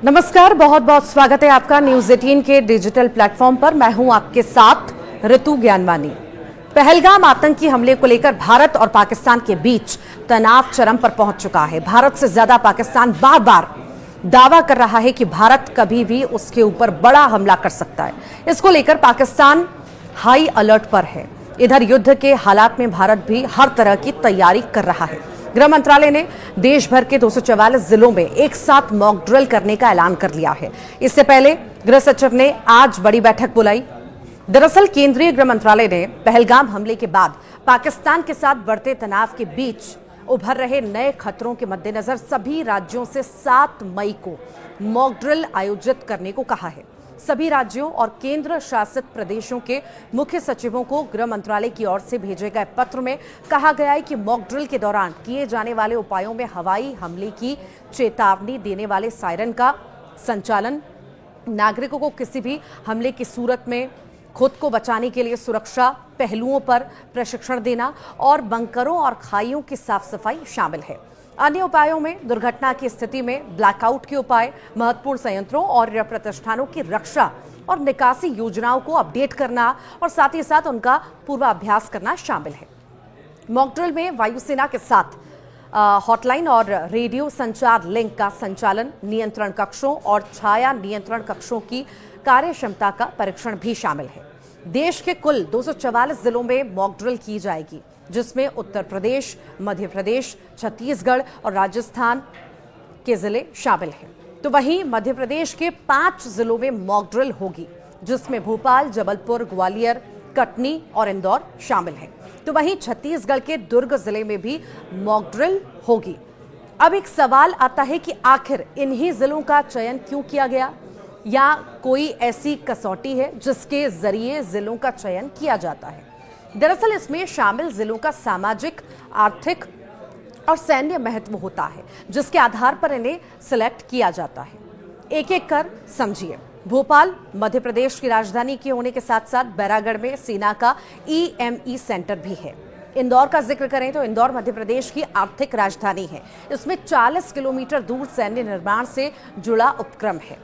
नमस्कार, बहुत बहुत स्वागत है आपका न्यूज 18 के डिजिटल प्लेटफॉर्म पर। मैं हूं आपके साथ ऋतु ज्ञानवानी। पहलगाम आतंकी हमले को लेकर भारत और पाकिस्तान के बीच तनाव चरम पर पहुंच चुका है। भारत से ज्यादा पाकिस्तान बार बार दावा कर रहा है कि भारत कभी भी उसके ऊपर बड़ा हमला कर सकता है। इसको लेकर पाकिस्तान हाई अलर्ट पर है। इधर युद्ध के हालात में भारत भी हर तरह की तैयारी कर रहा है। गृह मंत्रालय ने देश भर के 244 जिलों में एक साथ मॉक ड्रिल करने का ऐलान कर लिया है। इससे पहले गृह सचिव ने आज बड़ी बैठक बुलाई। दरअसल केंद्रीय गृह मंत्रालय ने पहलगाम हमले के बाद पाकिस्तान के साथ बढ़ते तनाव के बीच उभर रहे नए खतरों के मद्देनजर सभी राज्यों से 7 मई को मॉक ड्रिल आयोजित करने को कहा है। सभी राज्यों और केंद्र शासित प्रदेशों के मुख्य सचिवों को गृह मंत्रालय की ओर से भेजे गए पत्र में कहा गया है कि मॉक ड्रिल के दौरान किए जाने वाले उपायों में हवाई हमले की चेतावनी देने वाले सायरन का संचालन, नागरिकों को किसी भी हमले की सूरत में खुद को बचाने के लिए सुरक्षा पहलुओं पर प्रशिक्षण देना और बंकरों और खाइयों की साफ सफाई शामिल है। अन्य उपायों में दुर्घटना की स्थिति में ब्लैकआउट के उपाय, महत्वपूर्ण संयंत्रों और प्रतिष्ठानों की रक्षा और निकासी योजनाओं को अपडेट करना और साथ ही साथ उनका पूर्वाभ्यास करना शामिल है। मॉक ड्रिल में वायुसेना के साथ हॉटलाइन और रेडियो संचार लिंक का संचालन, नियंत्रण कक्षों और छाया नियंत्रण कक्षों की कार्यक्षमता का परीक्षण भी शामिल है। देश के कुल 244 जिलों में मॉक ड्रिल की जाएगी, जिसमें उत्तर प्रदेश, मध्य प्रदेश, छत्तीसगढ़ और राजस्थान के जिले शामिल हैं। तो वहीं मध्य प्रदेश के 5 जिलों में मॉक ड्रिल होगी, जिसमें भोपाल, जबलपुर, ग्वालियर, कटनी और इंदौर शामिल हैं। तो वहीं छत्तीसगढ़ के दुर्ग जिले में भी मॉक ड्रिल होगी। अब एक सवाल आता है कि आखिर इन्हीं जिलों का चयन क्यों किया गया, या कोई ऐसी कसौटी है जिसके जरिए जिलों का चयन किया जाता है। दरअसल इसमें शामिल जिलों का सामाजिक, आर्थिक और सैन्य महत्व होता है, जिसके आधार पर इन्हें सिलेक्ट किया जाता है। एक एक कर समझिए। भोपाल मध्य प्रदेश की राजधानी के होने के साथ साथ बैरागढ़ में सेना का EME सेंटर भी है। इंदौर का जिक्र करें तो इंदौर मध्य प्रदेश की आर्थिक राजधानी है। इसमें 40 किलोमीटर दूर सैन्य निर्माण से जुड़ा उपक्रम है।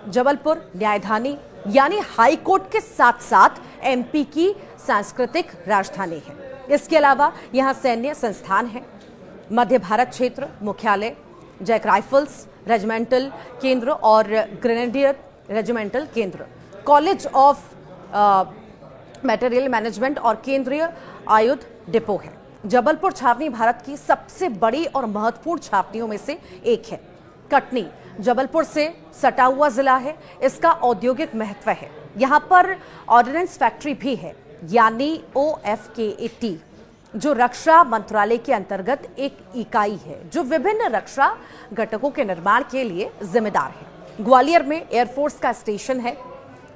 जबलपुर न्यायधानी यानी हाई कोर्ट के साथ साथ MP की सांस्कृतिक राजधानी है। इसके अलावा यहाँ सैन्य संस्थान है। मध्य भारत क्षेत्र मुख्यालय, जैक राइफल्स रेजिमेंटल केंद्र और ग्रेनेडियर रेजिमेंटल केंद्र, कॉलेज ऑफ मटेरियल मैनेजमेंट और केंद्रीय आयुध डिपो है। जबलपुर छावनी भारत की सबसे बड़ी और महत्वपूर्ण छावनियों में से एक है। कटनी जबलपुर से सटा हुआ जिला है। इसका औद्योगिक महत्व है। यहाँ पर ऑर्डिनेंस फैक्ट्री भी है, यानी OFKAT, जो रक्षा मंत्रालय के अंतर्गत एक इकाई है जो विभिन्न रक्षा घटकों के निर्माण के लिए जिम्मेदार है। ग्वालियर में एयरफोर्स का स्टेशन है।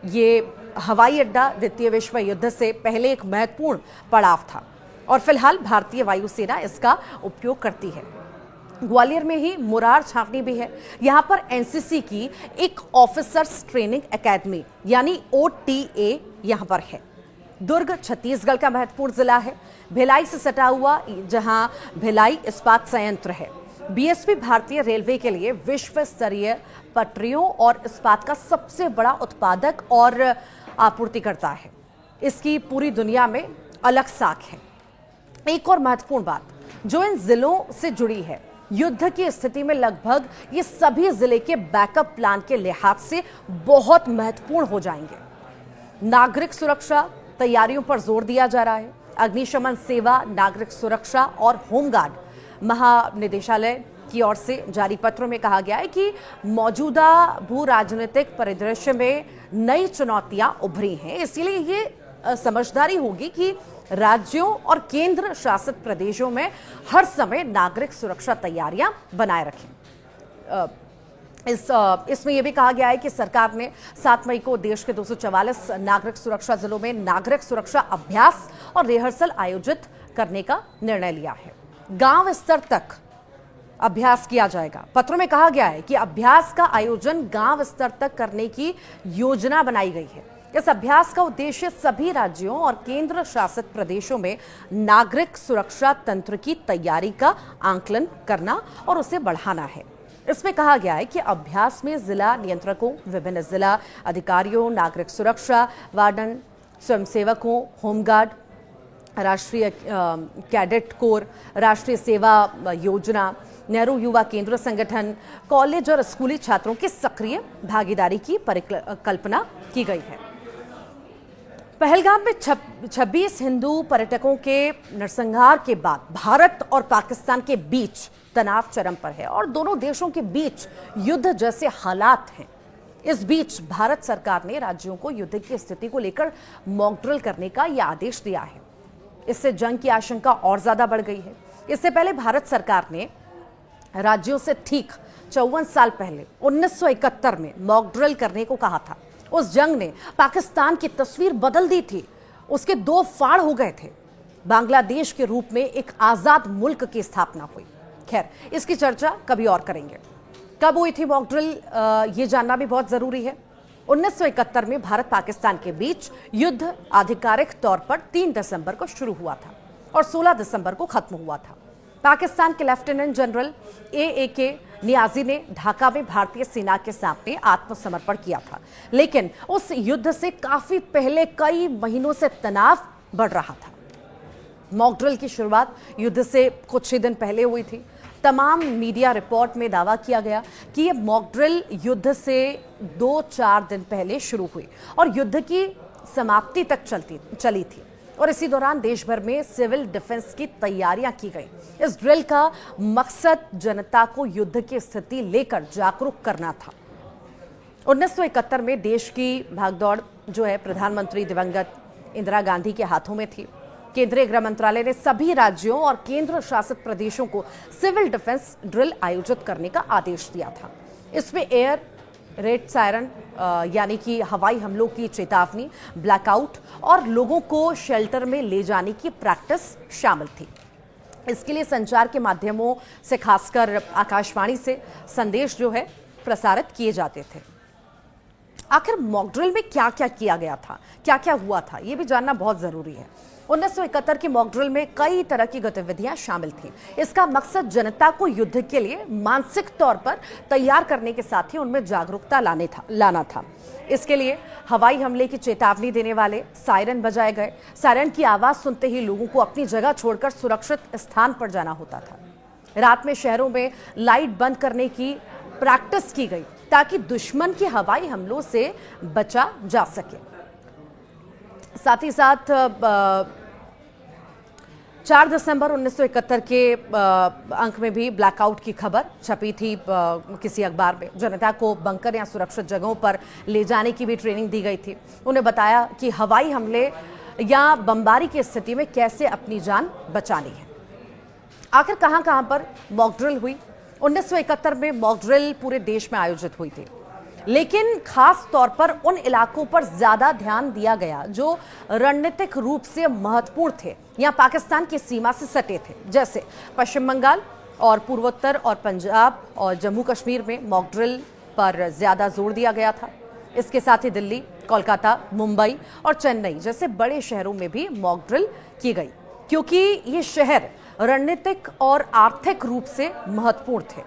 ये हवाई अड्डा द्वितीय विश्व युद्ध से पहले एक महत्वपूर्ण पड़ाव था और फिलहाल भारतीय वायुसेना इसका उपयोग करती है। ग्वालियर में ही मुरार छावनी भी है। यहाँ पर NCC की एक ऑफिसर्स ट्रेनिंग एकेडमी यानी OTA यहाँ पर है। दुर्ग छत्तीसगढ़ का महत्वपूर्ण जिला है, भिलाई से सटा हुआ, जहाँ भिलाई इस्पात संयंत्र है। BSP भारतीय रेलवे के लिए विश्व स्तरीय पटरियों और इस्पात का सबसे बड़ा उत्पादक और आपूर्तिकर्ता है। इसकी पूरी दुनिया में अलग साख है। एक और महत्वपूर्ण बात जो इन जिलों से जुड़ी है, युद्ध की स्थिति में लगभग ये सभी जिले के बैकअप प्लान के लिहाज से बहुत महत्वपूर्ण हो जाएंगे। नागरिक सुरक्षा तैयारियों पर जोर दिया जा रहा है। अग्निशमन सेवा, नागरिक सुरक्षा और होमगार्ड महानिदेशालय की ओर से जारी पत्रों में कहा गया है कि मौजूदा भू राजनीतिक परिदृश्य में नई चुनौतियां उभरी हैं। इसलिए ये समझदारी होगी कि राज्यों और केंद्र शासित प्रदेशों में हर समय नागरिक सुरक्षा तैयारियां बनाए रखें। इसमें यह भी कहा गया है कि सरकार ने 7 मई को देश के 244 नागरिक सुरक्षा जिलों में नागरिक सुरक्षा अभ्यास और रिहर्सल आयोजित करने का निर्णय लिया है। गांव स्तर तक अभ्यास किया जाएगा। पत्रों में कहा गया है कि अभ्यास का आयोजन गांव स्तर तक करने की योजना बनाई गई है। इस अभ्यास का उद्देश्य सभी राज्यों और केंद्र शासित प्रदेशों में नागरिक सुरक्षा तंत्र की तैयारी का आंकलन करना और उसे बढ़ाना है। इसमें कहा गया है कि अभ्यास में जिला नियंत्रकों, विभिन्न जिला अधिकारियों, नागरिक सुरक्षा वार्डन, स्वयंसेवकों, होमगार्ड, राष्ट्रीय कैडेट कोर, राष्ट्रीय सेवा योजना, नेहरू युवा केंद्र संगठन, कॉलेज और स्कूली छात्रों की सक्रिय भागीदारी की परिकल्पना की गई है। पहलगाम में 26 हिंदू पर्यटकों के नरसंहार के बाद भारत और पाकिस्तान के बीच तनाव चरम पर है और दोनों देशों के बीच युद्ध जैसे हालात हैं। इस बीच भारत सरकार ने राज्यों को युद्ध की स्थिति को लेकर मॉक ड्रिल करने का यह आदेश दिया है। इससे जंग की आशंका और ज्यादा बढ़ गई है। इससे पहले भारत सरकार ने राज्यों से ठीक 54 साल पहले 1971 में मॉक ड्रिल करने को कहा था। उस जंग ने पाकिस्तान की तस्वीर बदल दी थी। उसके दो फाड़ हो गए थे। बांग्लादेश के रूप में एक आजाद मुल्क की स्थापना हुई। खैर, इसकी चर्चा कभी और करेंगे। कब हुई थी मॉक ड्रिल, ये जानना भी बहुत जरूरी है। 1971 में भारत पाकिस्तान के बीच युद्ध आधिकारिक तौर पर 3 दिसंबर को शुरू हुआ था और 16 दिसंबर को खत्म हुआ था। पाकिस्तान के लेफ्टिनेंट जनरल ए.के. नियाजी ने ढाका में भारतीय सेना के सामने आत्मसमर्पण किया था। लेकिन उस युद्ध से काफी पहले कई महीनों से तनाव बढ़ रहा था। मॉक ड्रिल की शुरुआत युद्ध से कुछ ही दिन पहले हुई थी। तमाम मीडिया रिपोर्ट में दावा किया गया कि यह मॉक ड्रिल युद्ध से 2-4 दिन पहले शुरू हुई और युद्ध की समाप्ति तक चली थी और इसी दौरान देश भर में सिविल डिफेंस की तैयारियां की गई। इस ड्रिल का मकसद जनता को युद्ध की स्थिति लेकर जागरूक करना था। 1971 में देश की भागदौड़ जो है प्रधानमंत्री दिवंगत इंदिरा गांधी के हाथों में थी। केंद्रीय गृह मंत्रालय ने सभी राज्यों और केंद्र शासित प्रदेशों को सिविल डिफेंस ड्रिल आयोजित करने का आदेश दिया था। इसमें एयर रेड सायरन यानी कि हवाई हमलों की चेतावनी, ब्लैकआउट और लोगों को शेल्टर में ले जाने की प्रैक्टिस शामिल थी। इसके लिए संचार के माध्यमों से, खासकर आकाशवाणी से संदेश जो है प्रसारित किए जाते थे। आखिर मॉक ड्रिल में क्या क्या किया गया था, क्या क्या हुआ था, यह भी जानना बहुत जरूरी है। 1971 की मॉक ड्रिल में कई तरह की गतिविधियां शामिल थीं। इसका मकसद जनता को युद्ध के लिए मानसिक तौर पर तैयार करने के साथ ही उनमें जागरूकता लाना था। इसके लिए हवाई हमले की चेतावनी देने वाले सायरन बजाए गए। सायरन की आवाज सुनते ही लोगों को अपनी जगह छोड़कर सुरक्षित स्थान पर जाना होता था। रात में शहरों में लाइट बंद करने की प्रैक्टिस की गई ताकि दुश्मन के हवाई हमलों से बचा जा सके। साथ ही साथ 4 दिसंबर 1971 के अंक में भी ब्लैकआउट की खबर छपी थी किसी अखबार में। जनता को बंकर या सुरक्षित जगहों पर ले जाने की भी ट्रेनिंग दी गई थी। उन्हें बताया कि हवाई हमले या बमबारी की स्थिति में कैसे अपनी जान बचानी है। आखिर कहां पर मॉक ड्रिल हुई? 1971 में मॉक ड्रिल पूरे देश में आयोजित हुई थी, लेकिन खास तौर पर उन इलाकों पर ज्यादा ध्यान दिया गया जो रणनीतिक रूप से महत्वपूर्ण थे या पाकिस्तान की सीमा से सटे थे। जैसे पश्चिम बंगाल और पूर्वोत्तर और पंजाब और जम्मू कश्मीर में मॉक ड्रिल पर ज्यादा जोर दिया गया था। इसके साथ ही दिल्ली, कोलकाता, मुंबई और चेन्नई जैसे बड़े शहरों में भी मॉक ड्रिल की गई, क्योंकि ये शहर रणनीतिक और आर्थिक रूप से महत्वपूर्ण थे।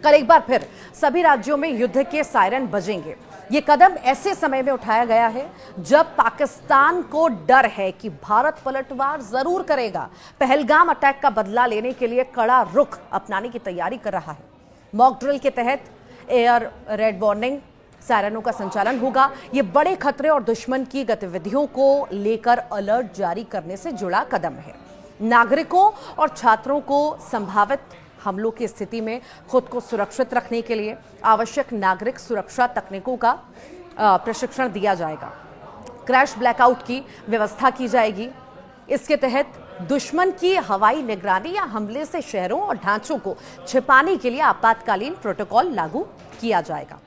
कल एक बार फिर सभी राज्यों में युद्ध के सायरन बजेंगे। ये कदम ऐसे समय में उठाया गया है जब पाकिस्तान को डर है कि भारत पलटवार जरूर करेगा। पहलगाम अटैक का बदला लेने के लिए कड़ा रुख अपनाने की तैयारी कर रहा है। मॉक ड्रिल के तहत एयर रेड वार्निंग सायरनों का संचालन होगा। ये बड़े खतरे और दुश्मन की गतिविधियों को लेकर अलर्ट जारी करने से जुड़ा कदम है। नागरिकों और छात्रों को संभावित हमलों की स्थिति में खुद को सुरक्षित रखने के लिए आवश्यक नागरिक सुरक्षा तकनीकों का प्रशिक्षण दिया जाएगा। क्रैश ब्लैकआउट की व्यवस्था की जाएगी। इसके तहत दुश्मन की हवाई निगरानी या हमले से शहरों और ढांचों को छिपाने के लिए आपातकालीन प्रोटोकॉल लागू किया जाएगा।